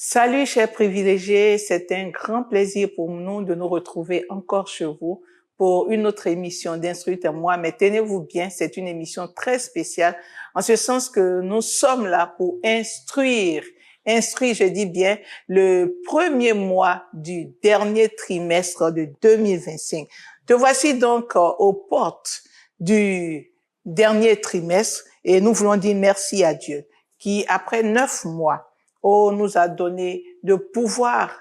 Salut chers privilégiés, c'est un grand plaisir pour nous de nous retrouver encore chez vous pour une autre émission d'Instruite-moi. Mais tenez-vous bien, c'est une émission très spéciale en ce sens que nous sommes là pour instruire. Instruire, je dis bien, le premier mois du dernier trimestre de 2025. Te voici donc aux portes du dernier trimestre et nous voulons dire merci à Dieu qui, après 9 mois, nous a donné de pouvoir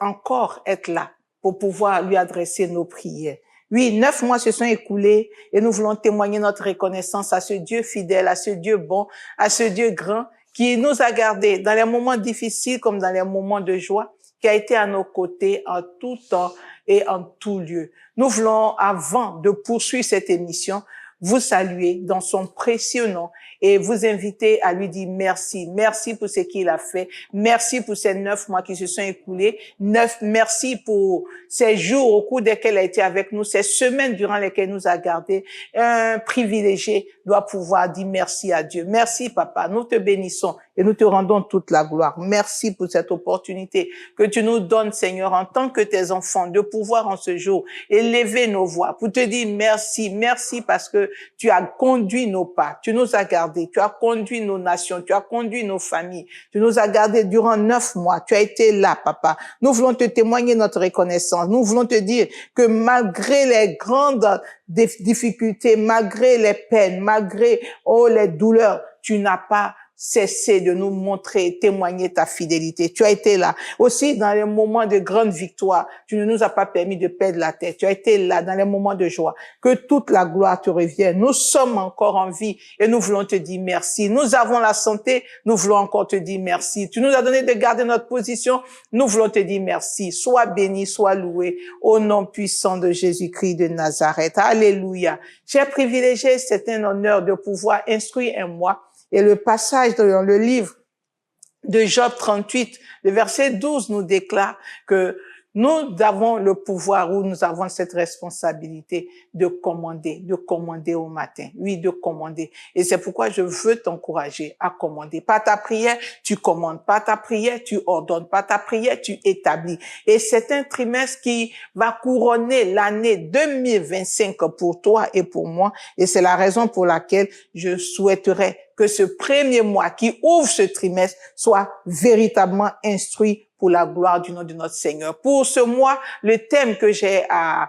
encore être là pour pouvoir lui adresser nos prières. Oui, 9 mois se sont écoulés et nous voulons témoigner notre reconnaissance à ce Dieu fidèle, à ce Dieu bon, à ce Dieu grand qui nous a gardés dans les moments difficiles comme dans les moments de joie, qui a été à nos côtés en tout temps et en tout lieu. Nous voulons, avant de poursuivre cette émission, vous saluer dans son précieux nom et vous inviter à lui dire merci. Merci pour ce qu'il a fait. Merci pour ces 9 mois qui se sont écoulés. Merci pour ces jours au cours desquels il a été avec nous, ces semaines durant lesquelles il nous a gardés. Un privilégié doit pouvoir dire merci à Dieu. Merci, Papa. Nous te bénissons et nous te rendons toute la gloire. Merci pour cette opportunité que tu nous donnes, Seigneur, en tant que tes enfants, de pouvoir en ce jour élever nos voix pour te dire merci. Merci parce que tu as conduit nos pas, tu nous as gardés, tu as conduit nos nations, tu as conduit nos familles, tu nous as gardés durant 9 mois, tu as été là, Papa. Nous voulons te témoigner notre reconnaissance, nous voulons te dire que malgré les grandes difficultés, malgré les peines, malgré les douleurs, tu n'as pas cessé de nous montrer, témoigner ta fidélité. Tu as été là. Aussi, dans les moments de grande victoire, tu ne nous as pas permis de perdre la tête. Tu as été là dans les moments de joie. Que toute la gloire te revienne. Nous sommes encore en vie et nous voulons te dire merci. Nous avons la santé, nous voulons encore te dire merci. Tu nous as donné de garder notre position, nous voulons te dire merci. Sois béni, sois loué au nom puissant de Jésus-Christ de Nazareth. Alléluia. Chers privilégiés, c'est un honneur de pouvoir instruire un mois. Et le passage dans le livre de Job 38, le verset 12 nous déclare que nous avons le pouvoir ou nous avons cette responsabilité de commander au matin. Oui, de commander. Et c'est pourquoi je veux t'encourager à commander. Par ta prière, tu commandes. Par ta prière, tu ordonnes. Par ta prière, tu établis. Et c'est un trimestre qui va couronner l'année 2025 pour toi et pour moi. Et c'est la raison pour laquelle je souhaiterais que ce premier mois qui ouvre ce trimestre soit véritablement instruit pour la gloire du nom de notre Seigneur. Pour ce mois, le thème que j'ai à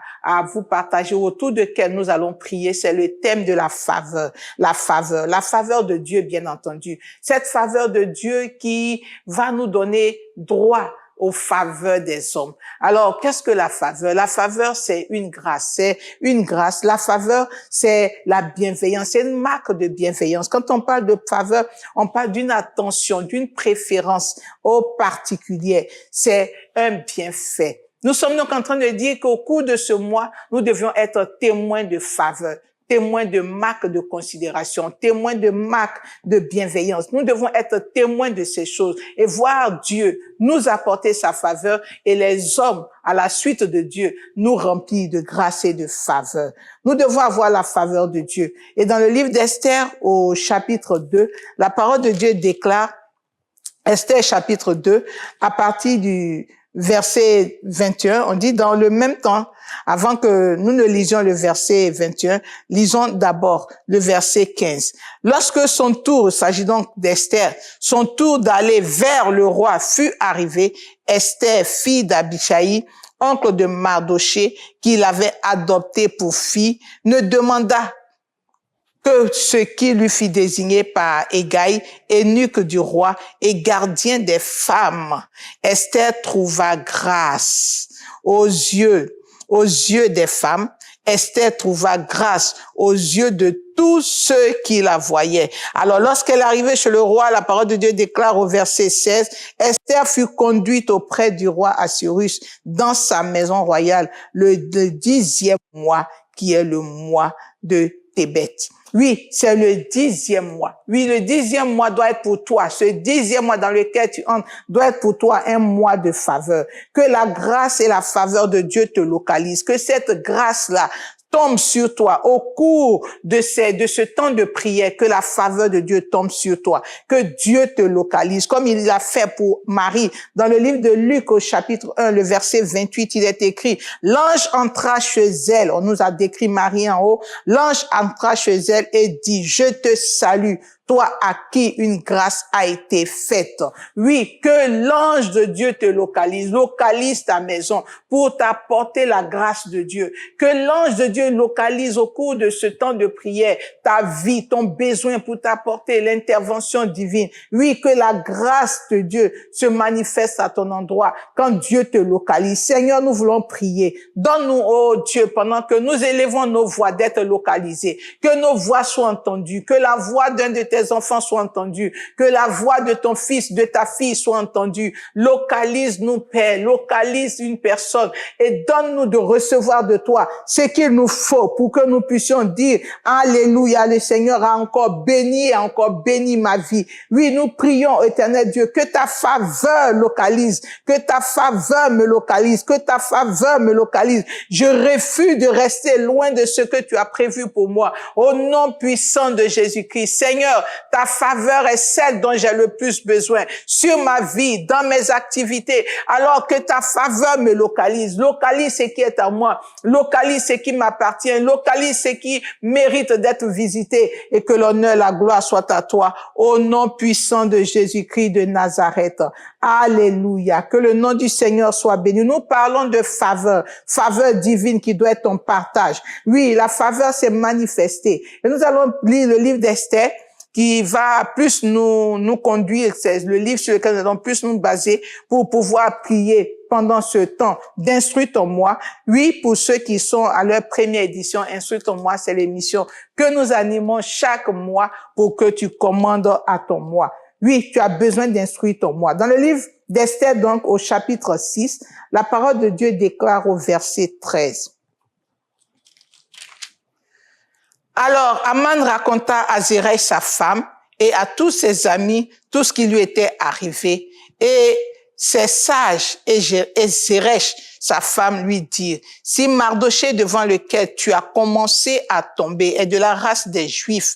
vous partager, autour duquel nous allons prier, c'est le thème de la faveur. La faveur de Dieu, bien entendu. Cette faveur de Dieu qui va nous donner droit aux faveurs des hommes. Alors, qu'est-ce que la faveur? La faveur, c'est une grâce. C'est une grâce. La faveur, c'est la bienveillance. C'est une marque de bienveillance. Quand on parle de faveur, on parle d'une attention, d'une préférence au particulier. C'est un bienfait. Nous sommes donc en train de dire qu'au cours de ce mois, nous devions être témoins de faveur, témoins de marques de considération, témoins de marques de bienveillance. Nous devons être témoins de ces choses et voir Dieu nous apporter sa faveur et les hommes, à la suite de Dieu, nous remplir de grâce et de faveur. Nous devons avoir la faveur de Dieu. Et dans le livre d'Esther, au chapitre 2, la parole de Dieu déclare, Esther chapitre 2, à partir du verset 21, on dit dans le même temps, avant que nous ne lisions le verset 21, lisons d'abord le verset 15. Lorsque son tour, il s'agit donc d'Esther, son tour d'aller vers le roi fut arrivé, Esther, fille d'Abichaï, oncle de Mardoché, qui l'avait adopté pour fille, ne demanda que ce qui lui fit désigner par Hégaï, eunuque du roi et gardien des femmes. Esther trouva grâce aux yeux des femmes. Esther trouva grâce aux yeux de tous ceux qui la voyaient. Alors, lorsqu'elle arrivait chez le roi, la parole de Dieu déclare au verset 16, Esther fut conduite auprès du roi Assuérus dans sa maison royale le 10e mois, qui est le mois de Tébet. Oui, c'est le 10e mois. Oui, le 10e mois doit être pour toi. Ce 10e mois dans lequel tu entres doit être pour toi un mois de faveur. Que la grâce et la faveur de Dieu te localisent. Que cette grâce-là tombe sur toi au cours de ce temps de prière, que la faveur de Dieu tombe sur toi, que Dieu te localise, comme il l'a fait pour Marie. Dans le livre de Luc, au chapitre 1, le verset 28, il est écrit, l'ange entra chez elle, on nous a décrit Marie en haut, l'ange entra chez elle et dit, je te salue, toi à qui une grâce a été faite. Oui, que l'ange de Dieu te localise ta maison pour t'apporter la grâce de Dieu. Que l'ange de Dieu localise au cours de ce temps de prière ta vie, ton besoin pour t'apporter l'intervention divine. Oui, que la grâce de Dieu se manifeste à ton endroit quand Dieu te localise. Seigneur, nous voulons prier. Donne-nous, oh Dieu, pendant que nous élevons nos voix, d'être localisés. Que nos voix soient entendues. Que la voix d'un de tes enfants soit entendue. Que la voix de ton fils, de ta fille soit entendue. Localise-nous, Père. Localise une personne et donne-nous de recevoir de toi ce qu'il nous faut pour que nous puissions dire alléluia, le Seigneur a encore béni ma vie. Oui, nous prions, éternel Dieu, que ta faveur localise, que ta faveur me localise, que ta faveur me localise. Je refuse de rester loin de ce que tu as prévu pour moi. Au nom puissant de Jésus-Christ, Seigneur, ta faveur est celle dont j'ai le plus besoin sur ma vie, dans mes activités. Alors que ta faveur me localise ce qui est à moi, localise ce qui m'appartient, localise ce qui mérite d'être visité et que l'honneur, la gloire soit à toi au nom puissant de Jésus-Christ de Nazareth. Alléluia. Que le nom du Seigneur soit béni. Nous parlons de faveur divine qui doit être ton partage. Oui, la faveur s'est manifestée. Et nous allons lire le livre d'Esther qui va plus nous conduire, c'est le livre sur lequel nous allons plus nous baser pour pouvoir prier pendant ce temps d'Instruis ton moi. Oui, pour ceux qui sont à leur première édition, Instruis ton moi, c'est l'émission que nous animons chaque mois pour que tu commandes à ton moi. Oui, tu as besoin d'instruire ton moi. Dans le livre d'Esther, donc, au chapitre 6, la parole de Dieu déclare au verset 13. Alors, Aman raconta à Zéresh sa femme et à tous ses amis tout ce qui lui était arrivé. Et ses sages et Zéresh, sa femme, lui dirent, si Mardochée devant lequel tu as commencé à tomber est de la race des Juifs,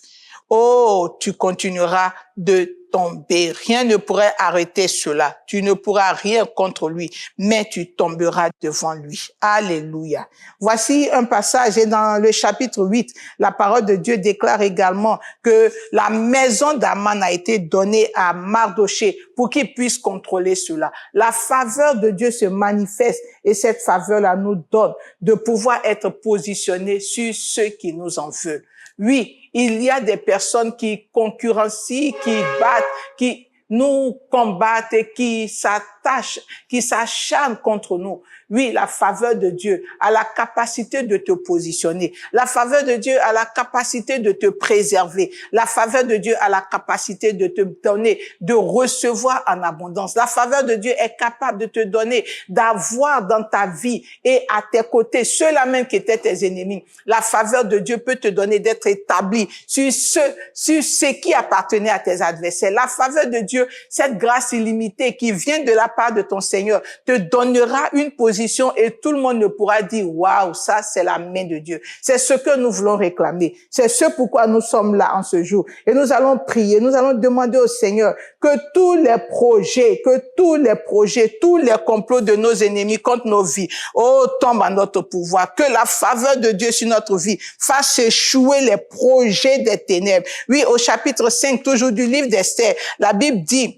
oh, tu continueras de tomber. Rien ne pourrait arrêter cela. Tu ne pourras rien contre lui, mais tu tomberas devant lui. Alléluia. Voici un passage et dans le chapitre 8, la parole de Dieu déclare également que la maison d'Aman a été donnée à Mardochée pour qu'il puisse contrôler cela. La faveur de Dieu se manifeste et cette faveur-là nous donne de pouvoir être positionnés sur ceux qui nous en veulent. Oui, il y a des personnes qui concurrencient, qui battent, qui nous combattent et qui s'attachent, qui s'acharnent contre nous. Oui, la faveur de Dieu a la capacité de te positionner. La faveur de Dieu a la capacité de te préserver. La faveur de Dieu a la capacité de te donner, de recevoir en abondance. La faveur de Dieu est capable de te donner, d'avoir dans ta vie et à tes côtés ceux-là même qui étaient tes ennemis. La faveur de Dieu peut te donner d'être établi sur ce qui appartenait à tes adversaires. La faveur de Dieu, cette grâce illimitée qui vient de la part de ton Seigneur, te donnera une position et tout le monde ne pourra dire, waouh, ça c'est la main de Dieu. C'est ce que nous voulons réclamer. C'est ce pourquoi nous sommes là en ce jour. Et nous allons prier, nous allons demander au Seigneur que tous les projets, tous les complots de nos ennemis contre nos vies, oh, tombent à notre pouvoir. Que la faveur de Dieu sur notre vie fasse échouer les projets des ténèbres. Oui, au chapitre 5, toujours du livre d'Esther, la Bible dit,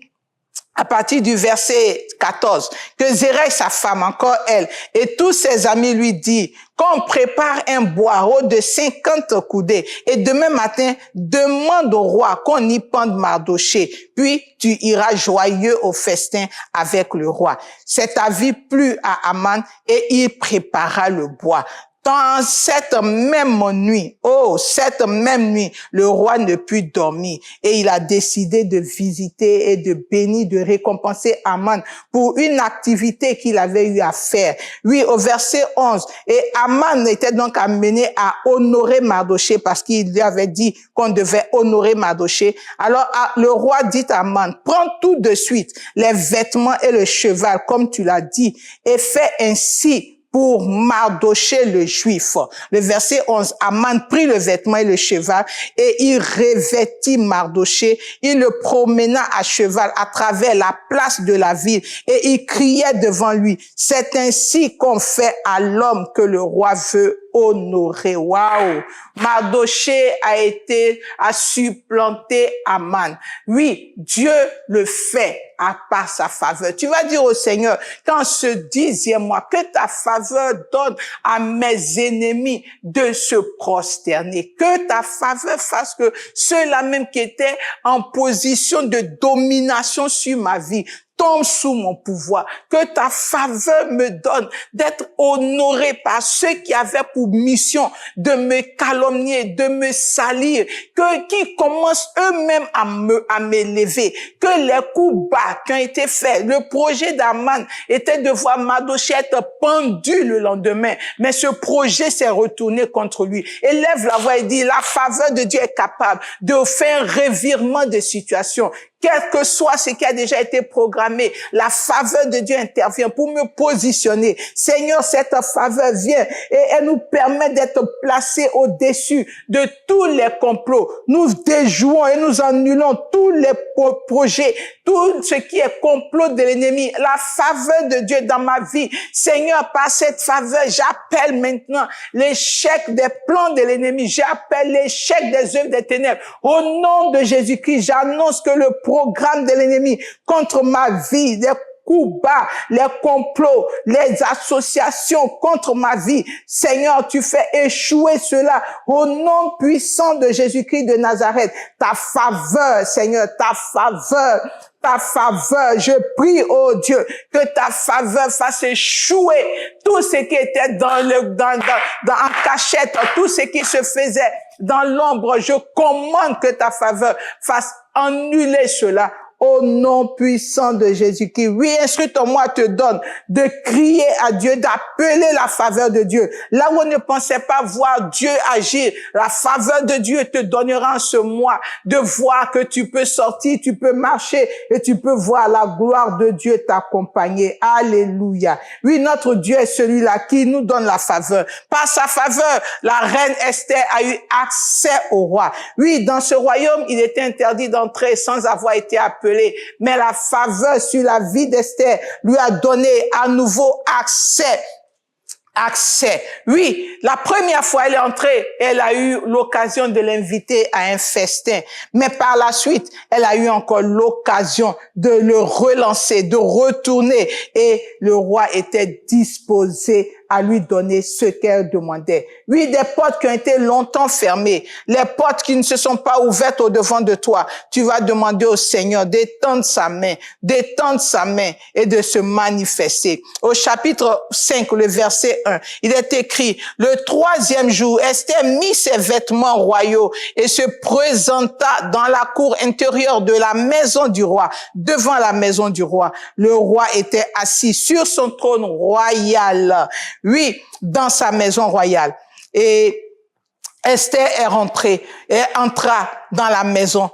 à partir du verset 14, que Zéresh, sa femme, encore elle, et tous ses amis lui disent qu'on prépare un boireau de 50 coudées et demain matin, demande au roi qu'on y pende Mardochée, puis tu iras joyeux au festin avec le roi. Cet avis plut à Aman et il prépara le bois. Dans cette même nuit, le roi ne put dormir et il a décidé de visiter et de bénir, de récompenser Aman pour une activité qu'il avait eu à faire. Oui, au verset 11, et Aman était donc amené à honorer Mardochée parce qu'il lui avait dit qu'on devait honorer Mardochée. Alors, le roi dit à Aman, prends tout de suite les vêtements et le cheval comme tu l'as dit et fais ainsi pour Mardochée le Juif. Le verset 11, Aman prit le vêtement et le cheval et il revêtit Mardochée. Il le promena à cheval à travers la place de la ville et il criait devant lui. C'est ainsi qu'on fait à l'homme que le roi veut honorer. Waouh! Mardochée a supplanté Aman. Oui, Dieu le fait par sa faveur. Tu vas dire au Seigneur, qu'en ce 10e mois, que ta faveur donne à mes ennemis de se prosterner. Que ta faveur fasse que ceux-là même qui étaient en position de domination sur ma vie tombe sous mon pouvoir, que ta faveur me donne d'être honoré par ceux qui avaient pour mission de me calomnier, de me salir, qui commencent eux-mêmes à m'élever, que les coups bas qui ont été faits, le projet d'Aman était de voir Mardochée être pendu le lendemain, mais ce projet s'est retourné contre lui. Élève la voix et dit, la faveur de Dieu est capable de faire un revirement de situation. Quel que soit ce qui a déjà été programmé, la faveur de Dieu intervient pour me positionner. Seigneur, cette faveur vient et elle nous permet d'être placés au-dessus de tous les complots. Nous déjouons et nous annulons tous les projets, tout ce qui est complot de l'ennemi. La faveur de Dieu dans ma vie. Seigneur, par cette faveur, j'appelle maintenant l'échec des plans de l'ennemi. J'appelle l'échec des œuvres des ténèbres. Au nom de Jésus-Christ, j'annonce que le programme de l'ennemi contre ma vie, les coups bas, les complots, les associations contre ma vie. Seigneur, tu fais échouer cela au nom puissant de Jésus-Christ de Nazareth. Ta faveur, Seigneur, ta faveur. Ta faveur, je prie, oh Dieu, que ta faveur fasse échouer tout ce qui était en cachette, tout ce qui se faisait dans l'ombre. Je commande que ta faveur fasse annuler cela au nom puissant de Jésus-Christ. Oui, instruis-moi te donne de crier à Dieu, d'appeler la faveur de Dieu. Là où on ne pensait pas voir Dieu agir, la faveur de Dieu te donnera en ce mois de voir que tu peux sortir, tu peux marcher et tu peux voir la gloire de Dieu t'accompagner. Alléluia. Oui, notre Dieu est celui-là qui nous donne la faveur. Par sa faveur, la reine Esther a eu accès au roi. Oui, dans ce royaume, il était interdit d'entrer sans avoir été appelé. Mais la faveur sur la vie d'Esther lui a donné à nouveau accès. Oui, la première fois elle est entrée, elle a eu l'occasion de l'inviter à un festin. Mais par la suite, elle a eu encore l'occasion de le relancer, de retourner. Et le roi était disposé à lui donner ce qu'elle demandait. Oui, des portes qui ont été longtemps fermées, les portes qui ne se sont pas ouvertes au devant de toi, tu vas demander au Seigneur d'étendre sa main et de se manifester. Au chapitre 5, le verset 1, il est écrit, le 3e jour, Esther mit ses vêtements royaux et se présenta dans la cour intérieure de la maison du roi, devant la maison du roi. Le roi était assis sur son trône royal. Oui, dans sa maison royale. Et Esther entra dans la maison.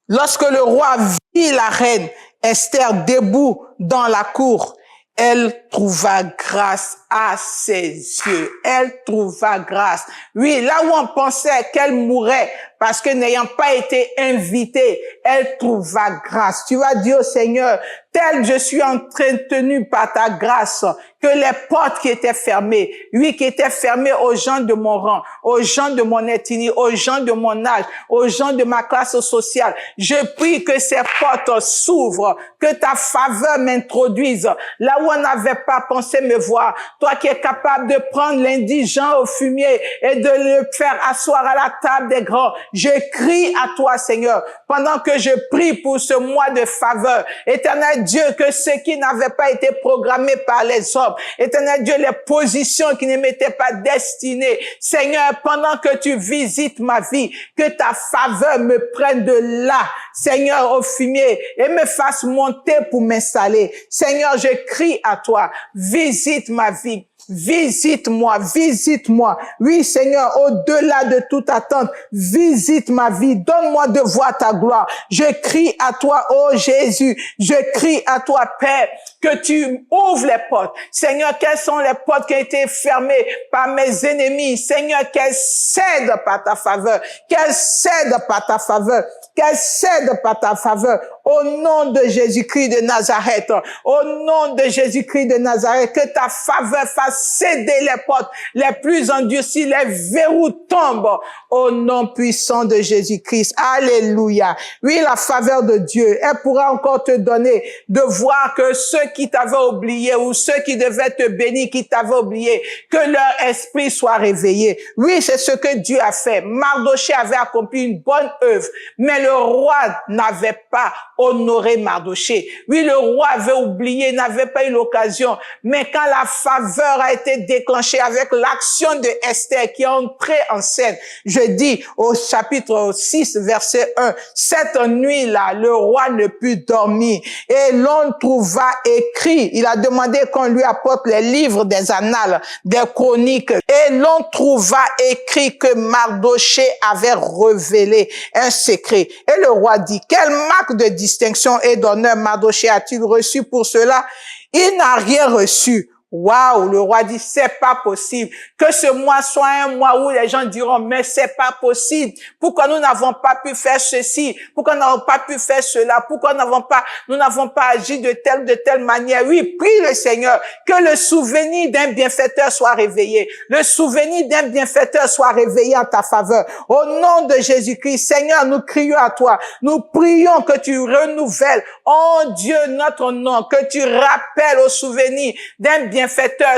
Lorsque le roi vit la reine Esther debout dans la cour, elle trouva grâce à ses yeux. Elle trouva grâce. Oui, là où on pensait qu'elle mourrait parce que n'ayant pas été invitée, elle trouva grâce. Tu vas dire au Seigneur, tel je suis entretenu par ta grâce, que les portes qui étaient fermées, oui, qui étaient fermées aux gens de mon rang, aux gens de mon ethnie, aux gens de mon âge, aux gens de ma classe sociale, je prie que ces portes s'ouvrent, que ta faveur m'introduise là où on n'avait pas pensé me voir. Toi qui es capable de prendre l'indigent au fumier et de le faire asseoir à la table des grands, je crie à toi, Seigneur, pendant que je prie pour ce mois de faveur. Éternel Dieu, que ce qui n'avait pas été programmé par les hommes, éternel Dieu, les positions qui ne m'étaient pas destinées, Seigneur, pendant que tu visites ma vie, que ta faveur me prenne de là, Seigneur, au fumier, et me fasse monter pour m'installer. Seigneur, je crie à toi, visite ma vie. Visite-moi, visite-moi. Oui, Seigneur, au-delà de toute attente, visite ma vie. Donne-moi de voir ta gloire. Je crie à toi, oh Jésus. Je crie à toi, Père, que tu ouvres les portes. Seigneur, quelles sont les portes qui ont été fermées par mes ennemis? Seigneur, qu'elles cèdent par ta faveur. Qu'elles cèdent par ta faveur. Qu'elles cèdent par ta faveur. Au nom de Jésus-Christ de Nazareth. Au nom de Jésus-Christ de Nazareth. Que ta faveur fasse céder les portes les plus endurcies. Les verrous tombent. Au nom puissant de Jésus-Christ. Alléluia. Oui, la faveur de Dieu, elle pourra encore te donner de voir que ceux qui t'avaient oublié ou ceux qui devaient te bénir, qui t'avaient oublié, que leur esprit soit réveillé. Oui, c'est ce que Dieu a fait. Mardochée avait accompli une bonne œuvre, mais le roi n'avait pas honoré Mardochée. Oui, le roi avait oublié, n'avait pas eu l'occasion, mais quand la faveur a été déclenchée avec l'action de Esther qui est entrée en scène, je dis au chapitre 6, verset 1, cette nuit-là, le roi ne put dormir et l'on trouva écrit, il a demandé qu'on lui apporte les livres des annales, des chroniques, et l'on trouva écrit que Mardochée avait révélé un secret. Et le roi dit, quelle marque de distinction et d'honneur Mardochée a-t-il reçu pour cela? Il n'a rien reçu. Waouh, le roi dit, c'est pas possible. Que ce mois soit un mois où les gens diront, mais c'est pas possible. Pourquoi nous n'avons pas pu faire ceci? Pourquoi nous n'avons pas pu faire cela? Pourquoi nous n'avons pas agi de telle manière? Oui, prie le Seigneur que le souvenir d'un bienfaiteur soit réveillé. Le souvenir d'un bienfaiteur soit réveillé en ta faveur. Au nom de Jésus-Christ, Seigneur, nous crions à toi. Nous prions que tu renouvelles, oh Dieu, notre nom, que tu rappelles au souvenir d'un bienfaiteur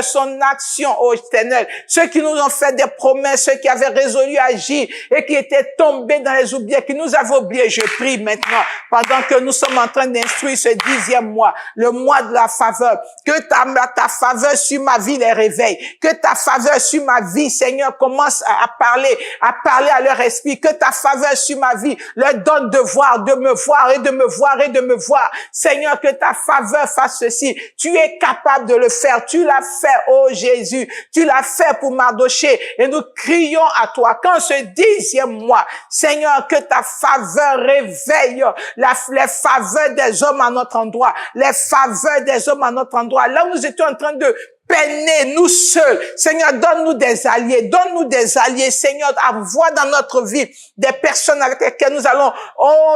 son action au éternel. Ceux qui nous ont fait des promesses, ceux qui avaient résolu à agir et qui étaient tombés dans les oubliés, qui nous avaient oubliés. Je prie maintenant, pendant que nous sommes en train d'instruire ce 10e mois, le mois de la faveur, que ta faveur sur ma vie les réveille, que ta faveur sur ma vie, Seigneur, commence à parler à leur esprit, que ta faveur sur ma vie leur donne de voir, de me voir et de me voir et de me voir. Seigneur, que ta faveur fasse ceci. Tu es capable de le faire. Tu l'as fait, oh Jésus. Tu l'as fait pour Mardochée. Et nous crions à toi qu'en ce 10e mois, Seigneur, que ta faveur réveille les faveurs des hommes à notre endroit. Les faveurs des hommes à notre endroit. Là où nous étions en train de peiner, nous seuls. Seigneur, donne-nous des alliés, Seigneur, envoie dans notre vie des personnes avec lesquelles nous allons,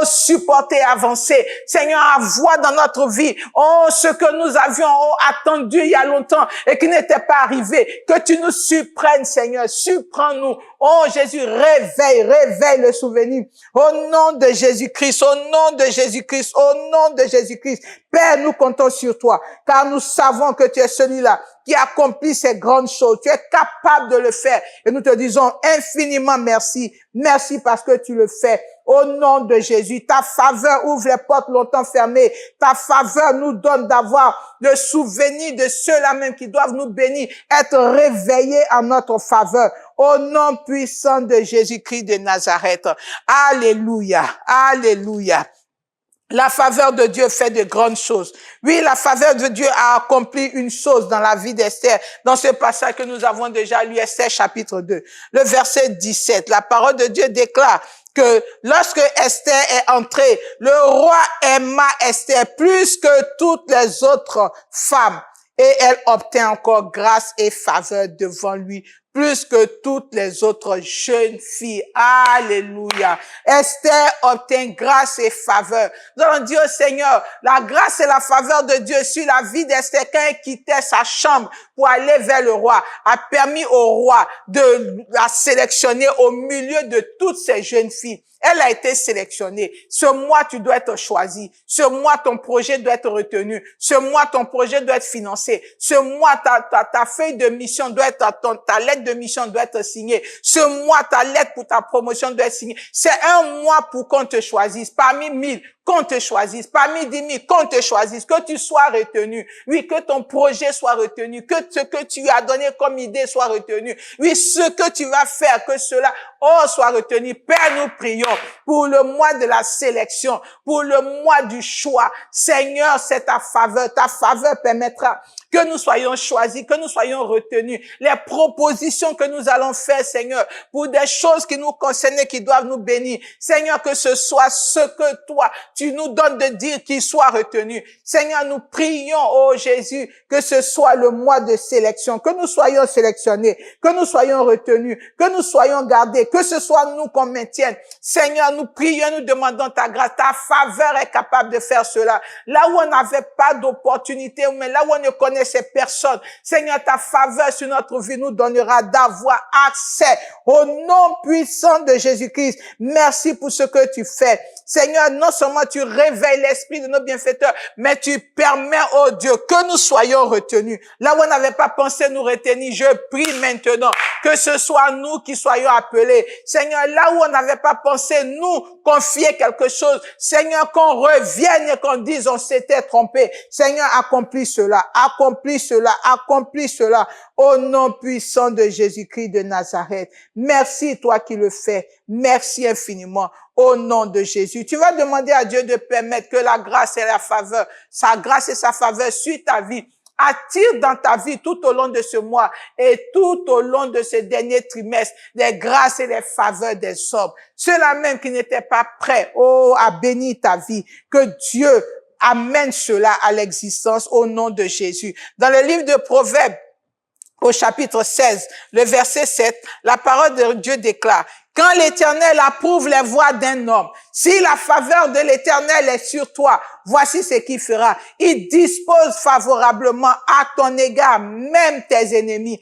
supporter et avancer. Seigneur, envoie dans notre vie, ce que nous avions attendu il y a longtemps et qui n'était pas arrivé. Que tu nous surprennes, Seigneur, surprends-nous. Oh Jésus, réveille le souvenir. Au nom de Jésus-Christ, au nom de Jésus-Christ, au nom de Jésus-Christ. Père, nous comptons sur toi, car nous savons que tu es celui-là qui accomplit ces grandes choses. Tu es capable de le faire. Et nous te disons infiniment merci. Merci parce que tu le fais. Au nom de Jésus, ta faveur ouvre les portes longtemps fermées. Ta faveur nous donne d'avoir le souvenir de ceux-là même qui doivent nous bénir, être réveillés en notre faveur. Au nom puissant de Jésus-Christ de Nazareth. Alléluia. Alléluia. La faveur de Dieu fait de grandes choses. Oui, la faveur de Dieu a accompli une chose dans la vie d'Esther. Dans ce passage que nous avons déjà lu, Esther chapitre 2, le verset 17, la parole de Dieu déclare que lorsque Esther est entrée, le roi aima Esther plus que toutes les autres femmes. Et elle obtint encore grâce et faveur devant lui, plus que toutes les autres jeunes filles. Alléluia. Esther obtint grâce et faveur. Nous allons dire au Seigneur, la grâce et la faveur de Dieu sur la vie d'Esther quand elle quittait sa chambre pour aller vers le roi, a permis au roi de la sélectionner au milieu de toutes ces jeunes filles. Elle a été sélectionnée. Ce mois, tu dois être choisi. Ce mois, ton projet doit être retenu. Ce mois, ton projet doit être financé. Ce mois, ta feuille de mission doit être, ta lettre de mission doit être signée. Ce mois, ta lettre pour ta promotion doit être signée. C'est un mois pour qu'on te choisisse. Parmi 1000, qu'on te choisisse. Parmi 10 000, qu'on te choisisse. Que tu sois retenu. Oui, que ton projet soit retenu. Que ce que tu as donné comme idée soit retenu. Oui, ce que tu vas faire, que cela, soit retenu. Père, nous prions pour le mois de la sélection, pour le mois du choix. Seigneur, c'est ta faveur. Ta faveur permettra que nous soyons choisis, que nous soyons retenus. Les propositions que nous allons faire, Seigneur, pour des choses qui nous concernent et qui doivent nous bénir. Seigneur, que ce soit ce que toi, tu nous donnes de dire qu'il soit retenu. Seigneur, nous prions, oh Jésus, que ce soit le mois de sélection, que nous soyons sélectionnés, que nous soyons retenus, que nous soyons gardés, que ce soit nous qu'on maintienne. Seigneur, nous prions, nous demandons ta grâce. Ta faveur est capable de faire cela. Là où on n'avait pas d'opportunité, mais là où on ne connaissait personne, Seigneur, ta faveur sur notre vie nous donnera d'avoir accès au nom puissant de Jésus-Christ. Merci pour ce que tu fais. Seigneur, non seulement tu réveilles l'esprit de nos bienfaiteurs, mais tu permets, oh Dieu, que nous soyons retenus. Là où on n'avait pas pensé nous retenir, je prie maintenant que ce soit nous qui soyons appelés. Seigneur, là où on n'avait pas pensé nous confier quelque chose, Seigneur, qu'on revienne et qu'on dise on s'était trompé. Seigneur, accomplis cela, accomplis cela, accomplis cela au nom puissant de Jésus-Christ de Nazareth. Merci toi qui le fais. Merci infiniment. Au nom de Jésus. Tu vas demander à Dieu de permettre que la grâce et la faveur, sa grâce et sa faveur sur ta vie, attire dans ta vie tout au long de ce mois et tout au long de ce dernier trimestre les grâces et les faveurs des hommes. Ceux-là même qui n'étaient pas prêts, à bénir ta vie, que Dieu amène cela à l'existence au nom de Jésus. Dans le livre de Proverbes, au chapitre 16, le verset 7, la parole de Dieu déclare: quand l'Éternel approuve les voies d'un homme, si la faveur de l'Éternel est sur toi, voici ce qu'il fera. Il dispose favorablement à ton égard, même tes ennemis.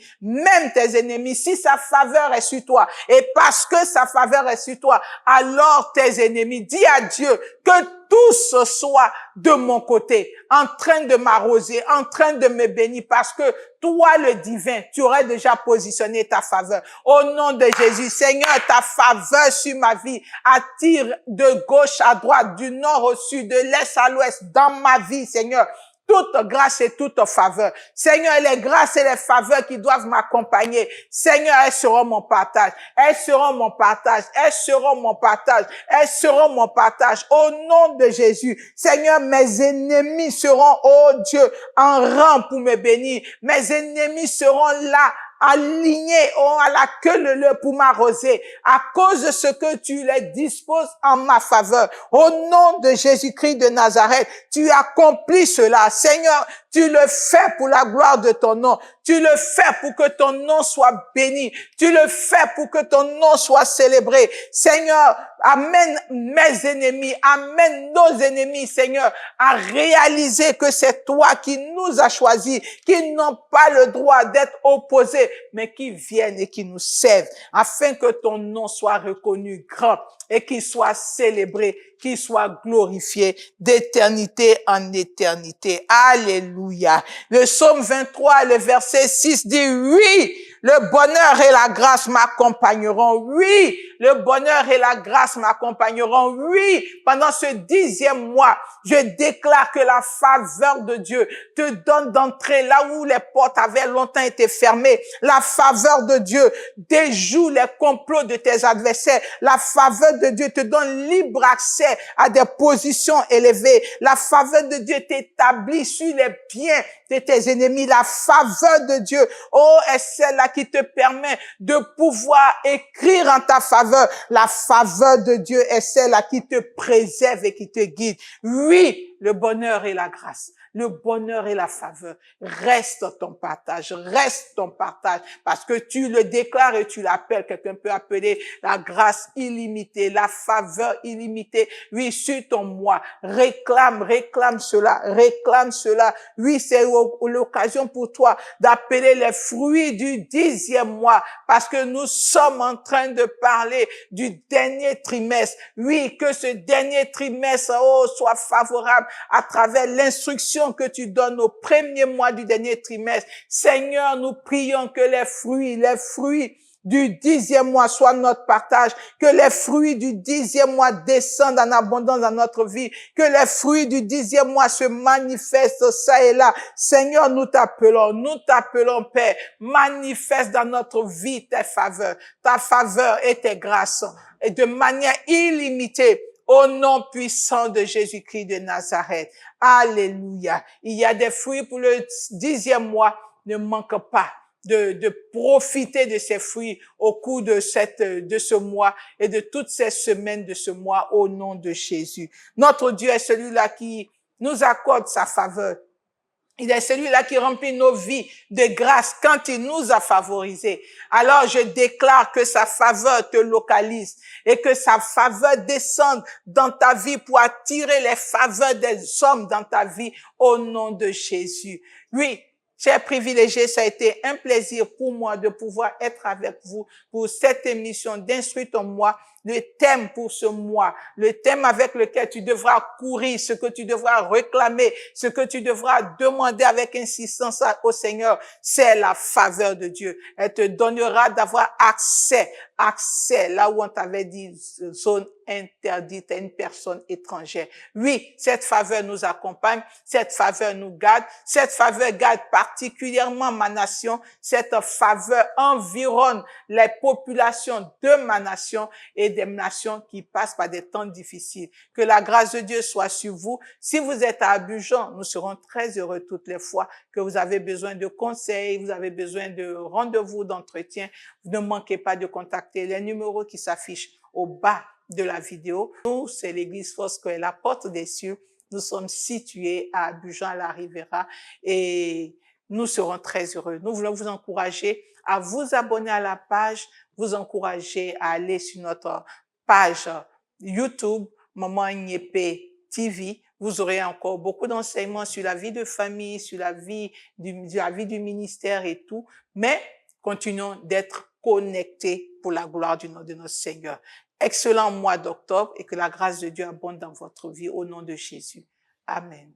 Si sa faveur est sur toi, et parce que sa faveur est sur toi, alors tes ennemis, dis à Dieu que tous soient de mon côté, en train de m'arroser, en train de me bénir, parce que toi, le divin, tu aurais déjà positionné ta faveur. Au nom de Jésus, Seigneur, ta faveur sur ma vie attire de gauche à droite, du nord au sud, de l'est à l'ouest, dans ma vie, Seigneur. Toute grâce et toute faveur. Seigneur, les grâces et les faveurs qui doivent m'accompagner, Seigneur, elles seront mon partage. Elles seront mon partage. Elles seront mon partage. Elles seront mon partage. Au nom de Jésus, Seigneur, mes ennemis seront, oh Dieu, en rang pour me bénir. Mes ennemis seront là, alignés à la queue leu pour m'arroser à cause de ce que tu les disposes en ma faveur. Au nom de Jésus-Christ de Nazareth, tu accomplis cela. Seigneur, tu le fais pour la gloire de ton nom. Tu le fais pour que ton nom soit béni. Tu le fais pour que ton nom soit célébré. Seigneur, amène mes ennemis, amène nos ennemis, Seigneur, à réaliser que c'est toi qui nous as choisis, qui n'ont pas le droit d'être opposés, mais qui viennent et qui nous servent, afin que ton nom soit reconnu grand et qu'il soit célébré, qu'il soit glorifié d'éternité en éternité. Alléluia. Le psaume 23, le verset 6 dit: oui, le bonheur et la grâce m'accompagneront. Oui, le bonheur et la grâce m'accompagneront. Oui, pendant ce 10e mois, je déclare que la faveur de Dieu te donne d'entrer là où les portes avaient longtemps été fermées. La faveur de Dieu déjoue les complots de tes adversaires. La faveur de Dieu te donne libre accès à des positions élevées. La faveur de Dieu t'établit sur les biens de tes ennemis. La faveur de Dieu, est celle-là qui te permet de pouvoir écrire en ta faveur. La faveur de Dieu est celle-là qui te préserve et qui te guide. Oui, le bonheur et la grâce, le bonheur et la faveur reste ton partage, parce que tu le déclares et tu l'appelles. Quelqu'un peut appeler la grâce illimitée, la faveur illimitée. Oui, sur ton moi, réclame cela. Oui, c'est l'occasion pour toi d'appeler les fruits du 10e mois, parce que nous sommes en train de parler du dernier trimestre. Oui, que ce dernier trimestre, soit favorable à travers l'instruction que tu donnes au premier mois du dernier trimestre. Seigneur, nous prions que les fruits du 10e mois soient notre partage, que les fruits du 10e mois descendent en abondance dans notre vie, que les fruits du 10e mois se manifestent ça et là. Seigneur, nous t'appelons, Père, manifeste dans notre vie ta faveur et tes grâces, et de manière illimitée. au nom puissant de Jésus-Christ de Nazareth. Alléluia. Il y a des fruits pour le 10e mois. Ne manque pas de profiter de ces fruits au cours de ce mois et de toutes ces semaines de ce mois au nom de Jésus. Notre Dieu est celui-là qui nous accorde sa faveur. Il est celui-là qui remplit nos vies de grâce quand il nous a favorisés. Alors je déclare que sa faveur te localise et que sa faveur descende dans ta vie pour attirer les faveurs des hommes dans ta vie au nom de Jésus. Oui, chers privilégiés, ça a été un plaisir pour moi de pouvoir être avec vous pour cette émission d'Instruis ton moi. Le thème pour ce mois, le thème avec lequel tu devras courir, ce que tu devras réclamer, ce que tu devras demander avec insistance au Seigneur, c'est la faveur de Dieu. Elle te donnera d'avoir accès là où on t'avait dit zone interdite à une personne étrangère. Oui, cette faveur nous accompagne, cette faveur nous garde, cette faveur garde particulièrement ma nation, cette faveur environne les populations de ma nation et des nations qui passent par des temps difficiles. Que la grâce de Dieu soit sur vous. Si vous êtes à Abidjan, nous serons très heureux toutes les fois que vous avez besoin de conseils, vous avez besoin de rendez-vous, d'entretien. Ne manquez pas de contacter les numéros qui s'affichent au bas de la vidéo. Nous, c'est l'église Foursquare, la porte des cieux. Nous sommes situés à Abidjan, à la Riviera, et nous serons très heureux. Nous voulons vous encourager à vous abonner à la page, vous encourager à aller sur notre page YouTube, Maman Nyepé TV. Vous aurez encore beaucoup d'enseignements sur la vie de famille, sur la vie du ministère et tout. Mais continuons d'être connectés pour la gloire du nom de notre Seigneur. Excellent mois d'octobre et que la grâce de Dieu abonde dans votre vie au nom de Jésus. Amen.